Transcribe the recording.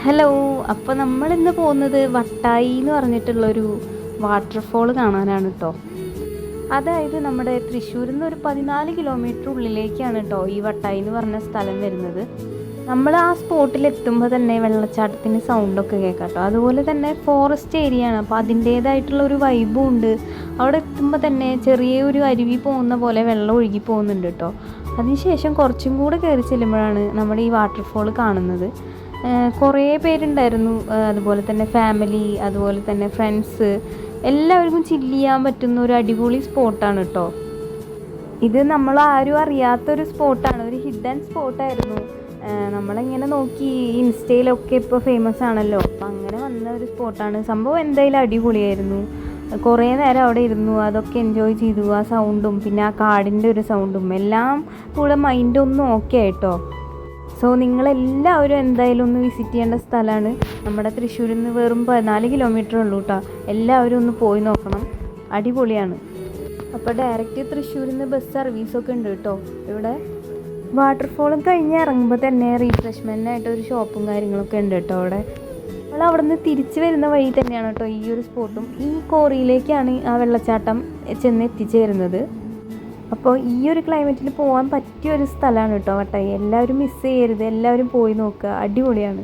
Hello. അപ്പോൾ നമ്മളിന്ന് പോകുന്നത് വട്ടായി എന്ന് പറഞ്ഞിട്ടുള്ളൊരു വാട്ടർഫോൾ കാണാനാണ് കേട്ടോ. അതായത് നമ്മുടെ തൃശ്ശൂരിൽ നിന്ന് ഒരു 14 കിലോമീറ്റർ ഉള്ളിലേക്കാണ് കേട്ടോ ഈ വട്ടായി എന്ന് പറഞ്ഞ സ്ഥലം വരുന്നത്. നമ്മൾ ആ സ്പോട്ടിൽ എത്തുമ്പോൾ തന്നെ വെള്ളച്ചാട്ടത്തിൻ്റെ സൗണ്ടൊക്കെ കേൾക്കാം കേട്ടോ. അതുപോലെ തന്നെ ഫോറസ്റ്റ് ഏരിയ ആണ്, അപ്പോൾ അതിൻ്റേതായിട്ടുള്ളൊരു വൈബും ഉണ്ട്. അവിടെ എത്തുമ്പോൾ തന്നെ ചെറിയൊരു അരുവി പോകുന്ന പോലെ വെള്ളം ഒഴുകി പോകുന്നുണ്ട് കേട്ടോ. അതിനുശേഷം കുറച്ചും കൂടെ കയറി ചെല്ലുമ്പോഴാണ് നമ്മുടെ ഈ വാട്ടർഫോൾ കാണുന്നത്. കുറേ പേരുണ്ടായിരുന്നു, അതുപോലെ തന്നെ ഫാമിലി, അതുപോലെ തന്നെ ഫ്രണ്ട്സ്, എല്ലാവർക്കും ചില്ല് ചെയ്യാൻ പറ്റുന്ന ഒരു അടിപൊളി സ്പോട്ടാണ് കേട്ടോ. ഇത് നമ്മളാരും അറിയാത്തൊരു സ്പോട്ടാണ്, ഒരു ഹിഡൻ സ്പോട്ടായിരുന്നു. നമ്മളിങ്ങനെ നോക്കി ഇൻസ്റ്റയിലൊക്കെ ഇപ്പോൾ ഫേമസ് ആണല്ലോ, അപ്പം അങ്ങനെ വന്ന ഒരു സ്പോട്ടാണ്. സംഭവം എന്തായാലും അടിപൊളിയായിരുന്നു. കുറേ നേരം അവിടെ ഇരുന്നു, അതൊക്കെ എൻജോയ് ചെയ്തു. ആ സൗണ്ടും പിന്നെ ആ കാടിൻ്റെ ഒരു സൗണ്ടും എല്ലാം കൂടെ മൈൻഡൊന്നും ഓക്കെ ആയിട്ടോ. സോ നിങ്ങളെല്ലാവരും എന്തായാലും ഒന്ന് വിസിറ്റ് ചെയ്യേണ്ട സ്ഥലമാണ്. നമ്മുടെ തൃശ്ശൂരിൽ നിന്ന് വെറും 14 കിലോമീറ്റർ ഉള്ളൂ കേട്ടോ. എല്ലാവരും ഒന്ന് പോയി നോക്കണം, അടിപൊളിയാണ്. അപ്പോൾ ഡയറക്റ്റ് തൃശ്ശൂരിൽ നിന്ന് ബസ് സർവീസൊക്കെ ഉണ്ട് കേട്ടോ. ഇവിടെ വാട്ടർഫോളും കഴിഞ്ഞ് ഇറങ്ങുമ്പോൾ തന്നെ റീഫ്രഷ്മെൻറ്റിനായിട്ട് ഒരു ഷോപ്പും കാര്യങ്ങളൊക്കെ ഉണ്ട് കേട്ടോ അവിടെ. നമ്മൾ അവിടെ നിന്ന് തിരിച്ച് വരുന്ന വഴി തന്നെയാണ് കേട്ടോ ഈ ഒരു സ്പോട്ടും. ഈ കോറിയിലേക്കാണ് ആ വെള്ളച്ചാട്ടം ചെന്ന് എത്തിച്ചേരുന്നത്. അപ്പോൾ ഈ ഒരു ക്ലൈമറ്റിൽ പോകാൻ പറ്റിയൊരു സ്ഥലമാണ് കേട്ടോ വട്ടായി. എല്ലാവരും മിസ് ചെയ്യരുത്, എല്ലാവരും പോയി നോക്കുക, അടിപൊളിയാണ്.